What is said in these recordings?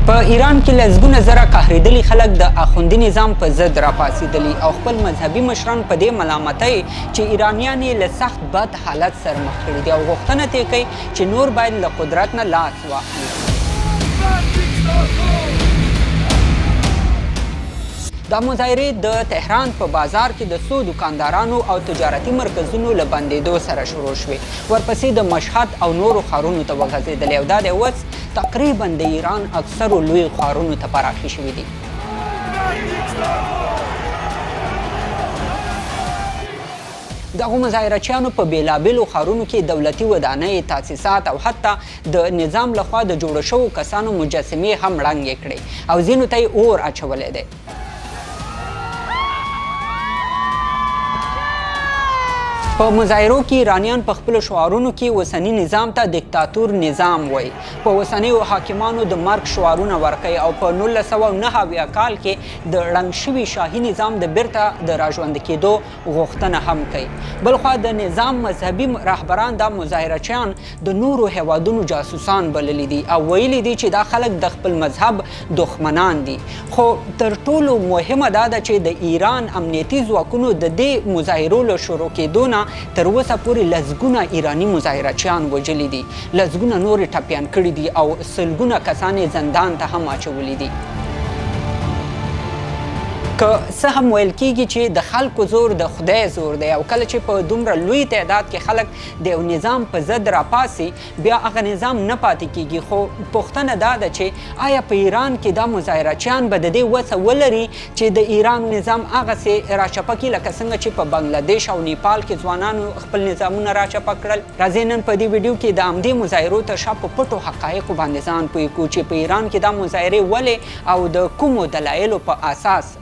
په ایران کې لسګونه زره قهرېدلي خلک د اخوندي نظام په ضد راپاڅېدلي او خپل مذهبي مشران په دې ملامتوي چې ایرانیان یې له سخت بد حالت سره مخ کړي دي او غوښتنه ترې کوي چې نور باید له قدرت نه لاس واخلي. دا مظاهرې د تهران په بازار کې د څو دکاندارانو او تجارتي مرکزونو له بندېدو سره شروع شوې، ورپسې د مشهد او نورو ښارونو ته وغځېدلې او دا د اوس تقریبا د ایران اکثرو لویو ښارونو ته پراخې شوي دي. دغو مظاهرچیانو په بېلابېلو ښارونو کې دولتي ودانۍ، تاسیسات او حتی د نظام لخوا د جوړو شوو کسانو مجسمې هم ړنګې کړې او ځینو ته یې اور اچولی دی. په مظاهرو کې ایرانیان په خپلو شعارونو کې اوسني نظام ته دیکتاتور نظام وایي، په اوسنیو حاکمانو د مرګ شعارونه ورکوي او په 1999 کال کې د ړنګ شوي شاهي نظام د بیرته د راژوندي کېدو غوښتنه هم کوي. بلخوا د نظام مذهبي رهبران دا مظاهرچیان د نورو هیوادونو جاسوسان بللي دي او ویلي دي چې دا خلک د خپل مذهب دښمنان دي. خو تر ټولو مهمه دا ده چې د ایران امنیتي ځواکونو د دې مظاهرو له شروع کېدو نه تر اوسه پورې لسګونه ایراني مظاهرچیان وژلي دي، لسګونه نور یې ټپیان کړي دي او سلګونه کسان یې زندان ته هم اچولي دي. که څه هم ویل کېږي چې د خلکو زور د خدای زور دی او کله چې په دومره لوی تعداد کې خلک د یو نظام په ضد راپاسي بیا هغه نظام نه پاتې کېږي، خو پوښتنه دا ده چې آیا په ایران کې دا مظاهرچیان به د دې وسه ولري چې د ایران نظام هغسې راچپه کړي لکه څنګه چې په بنګلادیش او نیپال کې ځوانانو خپل نظامونه راچپه کړل؟ راځئ نن په دې ویډیو کې د همدې مظاهرو تر شا په پټو حقایقو باندې ځان پوه کړو چې په ایران کې دا مظاهرې ولې او د کومو دلایلو په اساس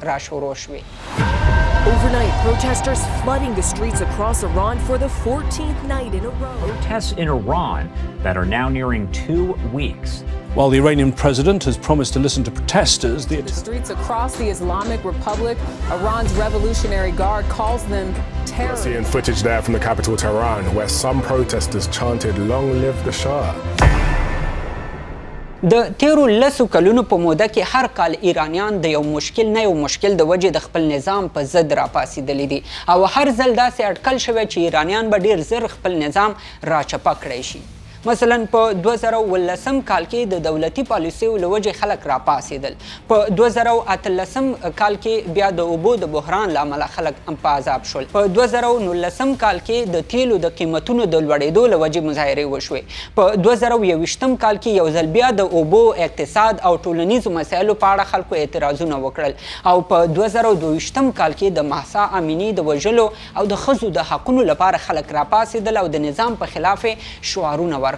Overnight, protesters flooding the streets across Iran for the 14th night in a row. Protests in Iran that are now nearing 2 weeks. While the Iranian president has promised to listen to protesters, the streets across the Islamic Republic, Iran's Revolutionary Guard calls them terrorists. We're seeing footage there from the capital Tehran where some protesters chanted, "Long live the Shah." د تیرو لسو کلونو په موده کې هر کال ایرانیان د یو مشکل نه یو مشکل د وجې د خپل نظام په ضد راپاڅېدلي دي او هر ځل داسې اټکل شوی چې ایرانیان به ډیر زر خپل نظام راچپه کړی شي. مثلا په 2018 کال کې د دولتي پالیسیو له وجې خلک راپاڅېدل، په 2018 کال کې بیا د اوبو د بحران له امله خلک په عذاب شول، په 2019 کال کې د تیلو د قیمتونو د لوړېدو له وجې مظاهرې وشوې، په 2021 کال کې یو ځل بیا د اوبو، اقتصاد او ټولنیزو مسایلو په اړه خلکو اعتراضونه وکړل او په 2022 کال کې د مهسا امینی د وژلو او د ښځو د حقونو لپاره خلک راپاڅېدل او د نظام په خلاف شعارونه ورکړل.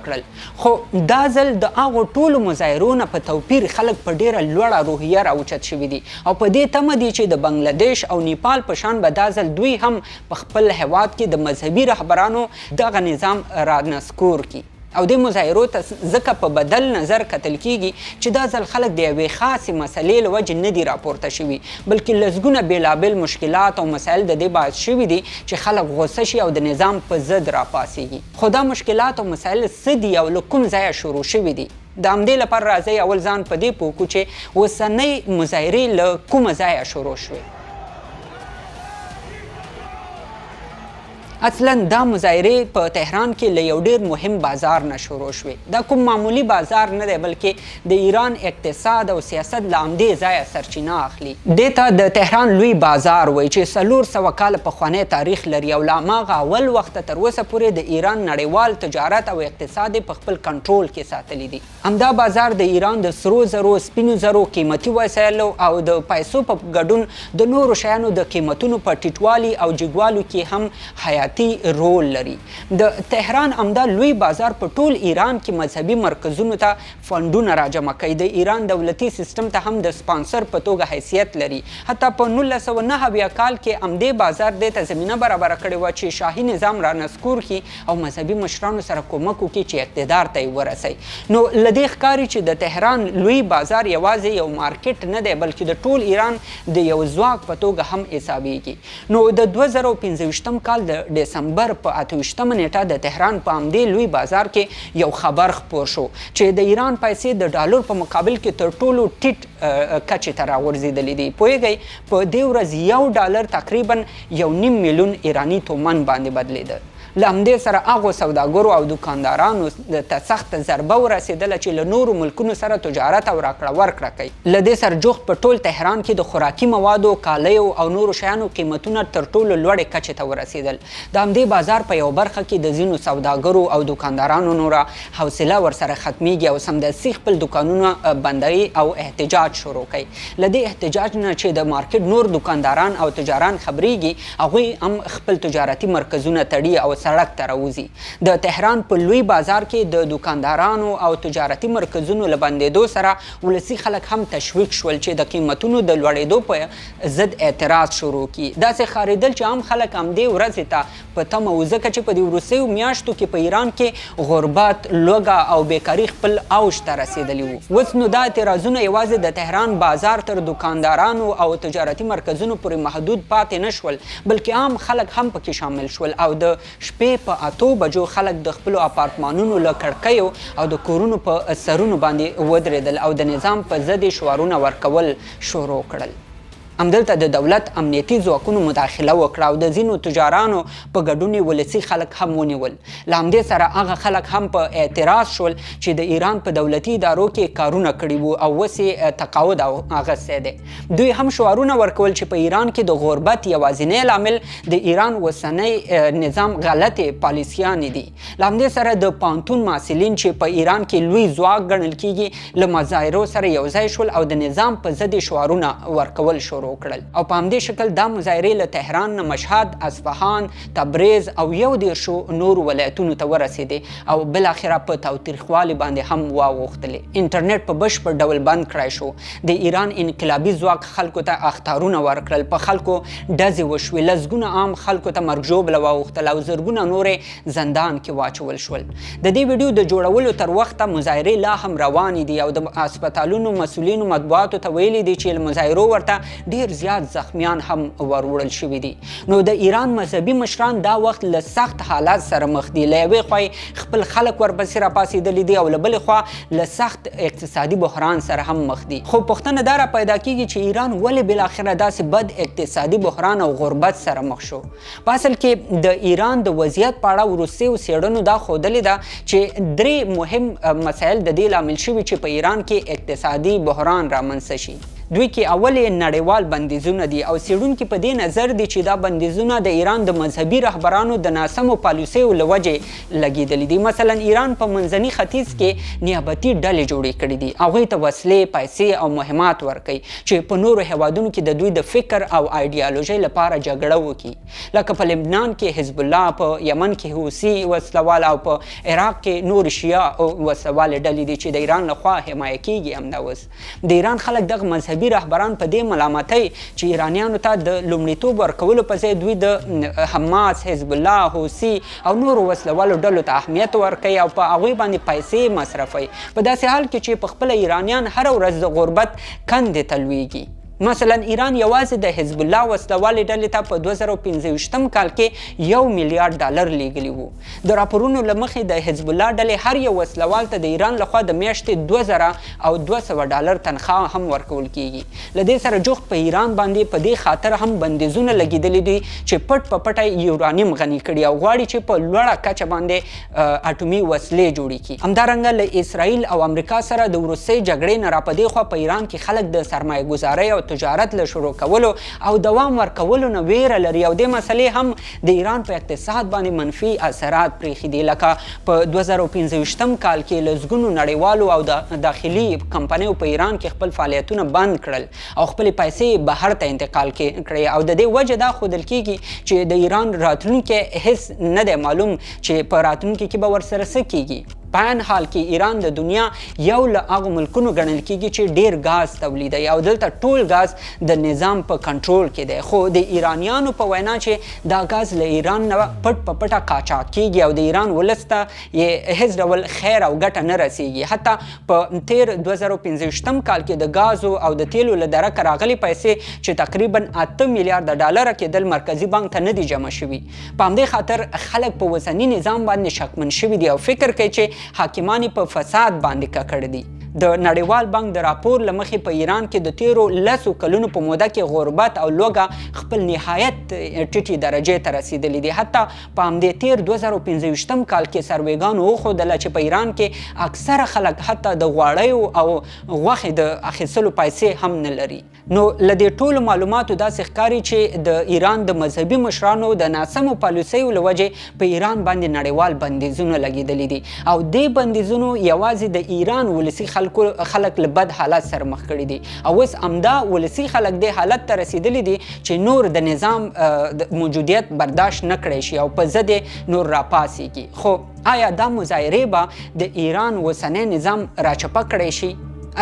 خو دا ځل د هغو ټولو مظاهرو نه په توپیر خلک په ډیره لوړه روحیه راوچت شوي دي او په دې تمه دي چې د بنګلادیش او نیپال په شان به دا ځل دوی هم په خپل هیواد کې د مذهبي رهبرانو دغه نظام رانسکور کړي او د مظاهرو ته ځکه په بدل نظر کتل کیږي چې دا ځل خلک د یوې خاصې مسلې له وجې نه دي راپورته شوي بلکې لسګونه بېلابېل مشکلات او مسایل د دې باعث شوي دي چې خلک غوسه شي او د نظام په ضد راپاڅېږي. خو دا مشکلات او مسایل څه دي او له کوم ځایه شروع شوي دي؟ د همدې لپاره راځئ اول ځان په دې پوه کړو چې اوسنۍ مظاهرې له کومه ځایه شروع شوې. اصلا دا مظاهرې په تهران کې له یو ډیر مهم بازار نه شروع شوې. دا کوم معمولی بازار نه دی بلکې د ایران اقتصاد او سیاست له همدې ځایه سرچینه اخلي. دې ته د تهران لوی بازار وایي چې 400 کاله پخوانی تاریخ لري او له هماغه اول وخته تر اوسه پورې د ایران نړیوال تجارت او اقتصاد په خپل کنټرول کې ساتلی دي. همدا بازار د ایران د سرو زرو، سپینو زرو، قیمتي وسایلو او د پیسو په ګډون د نورو شیانو د قیمتونو په ټیټوالي او جګوالو کې هم حیاتي رول لري. د تهران همدا لوی بازار په ټول ایران کې مذهبي مرکزونو ته فنډونه راجمع کوي. د ایران دولتي سیستم ته هم د سپانسر په توګه حیثیت لري. حتی په 1999 کال کې همدې بازار دې ته زمینه برابره کړې وه چې شاهي نظام رانسکور کړي او مذهبي مشرانو سره کومک وکړي چې اقتدار ته یې ورسوي. نو له دې ښکاري چې د تهران لوی بازار یوازې یو مارکیټ نه دی بلکې د ټول ایران د یو ځواک په توګه هم حسابیږي. نو د 2015 کال د دسمبر په 28مه نیټه د تهران په همدې لوی بازار کې یو خبر خپور شو چې د ایران پیسې د ډالر په مقابل کې تر ټولو ټیټ کچې ته راغورځېدلې دي. پوهېږئ په دې ورځ $1 تقریبا 1.5 میلیون ایراني تومن باندې بدلېده. له همدې سره هغو سوداګرو او دکاندارانو ته سخته ضربه ورسېدله چې له نورو ملکونو سره تجارت او راکړه ورکړه کوي. له دې سره جوخت په ټول تهران کې د خوراکي موادو، کالیو او نورو شیانو قیمتونه تر ټولو لوړې کچې ته ورسېدل. د همدې بازار په یو برخه کې د ځینو سوداګرو او دکاندارانو نوره حوصله ورسره ختمیږي او سمدستي خپل دکانونه بندوي او احتجاج شروع کوي. له دې احتجاج نه چې د مارکیټ نور دکانداران او تجاران خبرېږي، هغوی هم خپل تجارتي مرکزونه تړي او سړک ته راوځي. د تهران په لوی بازار کې د دکاندارانو او تجارتي مرکزونو له بندېدو سره ولسي خلک هم تشویق شول چې د قیمتونو د لوړېدو په ضد اعتراض شروع کړي. داسې ښکارېدل چې عام خلک همدې ورځې ته په تمه وو، ځکه چې په دې وروستیو میاشتو کې په ایران کې غربت، لوږه او بیکاري خپل اوج ته رسېدلي وو. اوس نو دا اعتراضونه یوازې د تهران بازار تر دکاندارانو او تجارتي مرکزونو پورې محدود پاتې نه شول، بلکې عام خلک هم پکې شامل شول او د شپې په 8 بجو خلک د خپلو اپارتمانونو له کړکیو او د کورونو په سرونو باندې ودرېدل او د نظام په ضد شعارونه ورکول شروع کړل. همدلته د دولت امنیتي ځواکونو مداخله وکړه او د ځینو تجارانو په ګډون ولسي خلک هم ونیول. له همدې سره هغه خلک هم په اعتراض شول چې د ایران په دولتي ادارو کې کارونه کړي وو او اوس یې تقاعد اخیستی دی. دوی هم شعارونه ورکول چې په ایران کې د غربت یوازینی لامل د ایران اوسنی نظام غلطې پالیسیانې دي. له همدې سره د پوهنتون محصلین چې په ایران کې لوی ځواک ګڼل کیږي له مظاهرو سره یوځای شول او د نظام په ضد شعارونه ورکول شروع کړل. او په همدې شکل دا مظاهرې له تهران نه مشهد، اصفهان، تبریز او 11 نورو ولایتونو ته ورسېدې او بالاخره په تاوتریخوالي باندې هم واوښتلې. انټرنیټ په بشپړ ډول بند کړای شو. د ایران انقلابي ځواک خلکو ته اخطارونه ورکړل، په خلکو ډزې وشوې، لسګونه عام خلکو ته مرګ ژوبله واوښتل او زرګونه نورې زندان کې واچول شول. د دې ویډیو د جوړولو تر وخته مظاهرې لا هم روانې دي او د هسپتالونو مسؤلینو مطبوعاتو ته ویلي دي چې له مظاهرو ورته ډیر زیات زخمیان هم وروړل شوي دي. نو د ایران مذهبي مشران دا وخت له سخت حالات سره مخ دي. له یوې خوا خپل خلک ورپسې راپاڅېدلي دي او له بلې خوا له سخت اقتصادي بحران سره هم مخ دي. خو پوښتنه دا را پیدا کیږي چې ایران ولې بالاخره داسې بد اقتصادي بحران او غربت سره مخ شو؟ په اصل کې د ایران د وضعیت په اړه وروستیو څېړنو دا ښودلې ده چې 3 مهم مسایل د دې لامل شوي چې په ایران کې اقتصادي بحران رامنځته شي. دوی کې اول نړیوال بندیزونه دي او څېړونکي په دې نظر دي چې دا بندیزونه د ایران د مذهبي رهبرانو د ناسمو پالیسیو له وجې لګېدلي دي. مثلا ایران په منځني ختیځ کې نیابتي ډلې جوړې کړي دي، هغوی ته وسلې، پیسې او مهمات ورکوي چې په نورو هیوادونو کې د دوی د فکر او ایډیالوژۍ لپاره جګړه وکړي. لکه په لبنان کې حزب الله، په یمن کې حوثي وسلوال او په عراق کې نور شیعه وسلوال ډلې دي چې د ایران لخوا حمایه کیږي. همدا اوس د ایران خلک دغه مذهبي رهبران په دې ملامتۍ چې ایرانیانو ته د لومړیتوب ورکولو په ځای دوی د حماس، حزب الله، حوثي او نورو وسلوالو ډلو ته اهمیت ورکوي او په هغوی باندې پیسې مصرفوي، په داسې حال کې چې په خپله ایرانیان هره ورځ د غربت کندې ته لویږي. مثلا ایران یوازې د حزب الله وسلوالې ډلې ته په 2025 کال کې $1 میلیارډ لیږلي وو. د راپورونو له مخې د حزب الله ډلې هر یو وسلوال ته د ایران لخوا د میاشتې $2200 تنخواه هم ورکول کیږي. له دې سره جوخت په ایران باندې په دې خاطر هم بندیزونه لګېدلي دي چې پټ په پټه یورانیم غني کړي او غواړي چې په لوړه کچه باندې اټومي وسلې جوړې کړي. همدارنګه له اسرائیل او امریکا سره د وروستۍ جګړې نه راپدې خوا په ایران کې خلک د سرمایه گذارۍ او تجارت له شروع کولو او دوام ورکولو نه ویره لري او دې مسلې هم د ایران په اقتصاد باندې منفي اثرات پرېښي دي. لکه په 2015 کال کې لسګونو نړیوالو او داخلي کمپنیو په ایران کې خپل فعالیتونه بند کړل او خپلې پیسې بهر ته انتقال کړې او د دې وجه دا ښودل کیږي چې د ایران راتلونکی هیڅ نه دی معلوم چې په راتلونکي کې به ورسره څه کیږي. په عین حال کې ایران د دنیا یو له هغو ملکونو ګڼل کیږي چې ډیر غاز تولیدوي او دلته ټول غاز د نظام په کنټرول کې دی. خو د ایرانیانو په وینا چې دا غاز له ایران نه پټ په پټه قاچاق کیږي او د ایران ولس ته یې هیڅ ډول خیر او ګټه نه رسیږي. حتی په تیر 2015 کال کې د غازو او د تیلو له درکه راغلي پیسې چې تقریبا 8 میلیارډ ډالر کېدل مرکزی بانک ته نه دي جمع شوي. په همدې خاطر خلک په اوسني نظام باندې شکمن شوي دي او فکر کوي چې حاکمان په فساد باندې ککړ دي. د نړیوال بانک د راپور له مخې په ایران کې د تیرو 10 کلونو په موده کې غربت او لوږه خپل نهایت ټیټې درجې ته رسیدلي دي. حتی په همدې تیر 2015 کال کې سروېګانو وښودله چې په ایران کې اکثره خلک حتی د غوړیو او غوښې د اخیستلو پیسې هم نه لري. نو له دې ټولو معلوماتو داسې ښکاري چې د ایران د مذهبي مشرانو د ناسمو پالیسیو له وجې په ایران باندې نړیوال بندیزونه لګېدلي دي او دې بندیزونو یوازې د ایران ولسي خلک له بد حالت سره مخ کړي دي او اوس همدا ولسي خلک دې حالت ته رسیدلي دي چې نور د نظام موجودیت برداشت نه کړی شي او په ضد نور راپاسېږي. خو آیا دا مظاهرې به د ایران اوسنی نظام راچپه کړی شي؟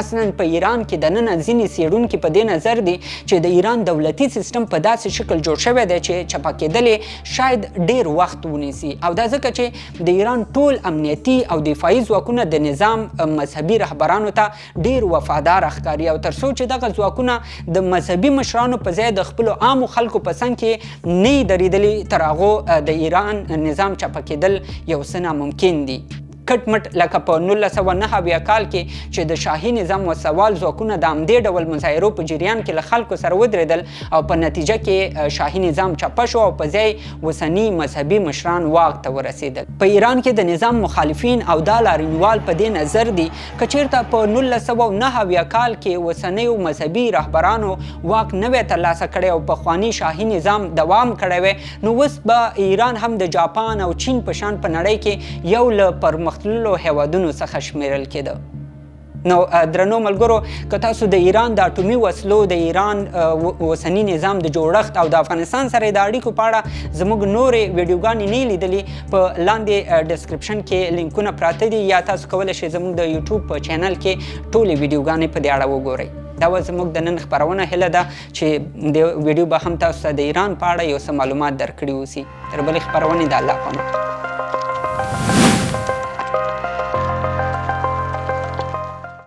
اصلا په ایران کې د نن ځینې څېړونکي په دې نظر دي چې د ایران دولتي سیستم په داسې شکل جوړ شوی دی چې چپه کېدل شاید ډیر وخت ونیسي او دا ځکه چې د ایران ټول امنیتي او دفاعي ځواکونه د نظام مذهبي رهبرانو ته ډیر وفادار ښکاري او تر څو چې دغه ځواکونه د مذهبي مشرانو په ځای د خپلو عامو خلکو په څنګ کې نه درېدلي تر هغو د ایران نظام چپه کېدل یو څه ناممکن دي. کټ مټ لکه په 1999 کال کې چې د شاهي نظام وسوال ځواکونه د همدې ډول مظاهرو په جریان کې له خلکو سره ودرېدل او په نتیجه کې شاهي نظام چپه شو او په ځای اوسني مذهبي مشران واک ته ورسېدل. په ایران کې د نظام مخالفین او دا لاریونوال په دې نظر دي که چېرته په 1999 کال کې اوسنیو مذهبي رهبرانو واک نه وی ترلاسه کړی او پخواني شاهي نظام دوام کړی وی نو اوس به ایران هم د جاپان او چین په شان په نړۍ کې یو له پرمختللو هیوادونو څخه شمیرل کېده. نو درنو ملګرو که تاسو د ایران د اټومي وسلو د ایران اوسني نظام د جوړښت او د افغانستان سره د اړیکو په اړه زموږ نورې ویډیوګانې نه لیدلي په لاندې ډسکرپشن کې لینکونه پراته دي یا تاسو کولی شئ زموږ د یوټیوب په چینل کې ټولې ویډیوګانې په دې اړه وګورئ. دا و زموږ د نن خپرونه هیله ده چې د ویډیو به هم تاسو ته د ایران په اړه یو څه معلومات درکړي اوسي. تر بلې خپرونې د الله په امان.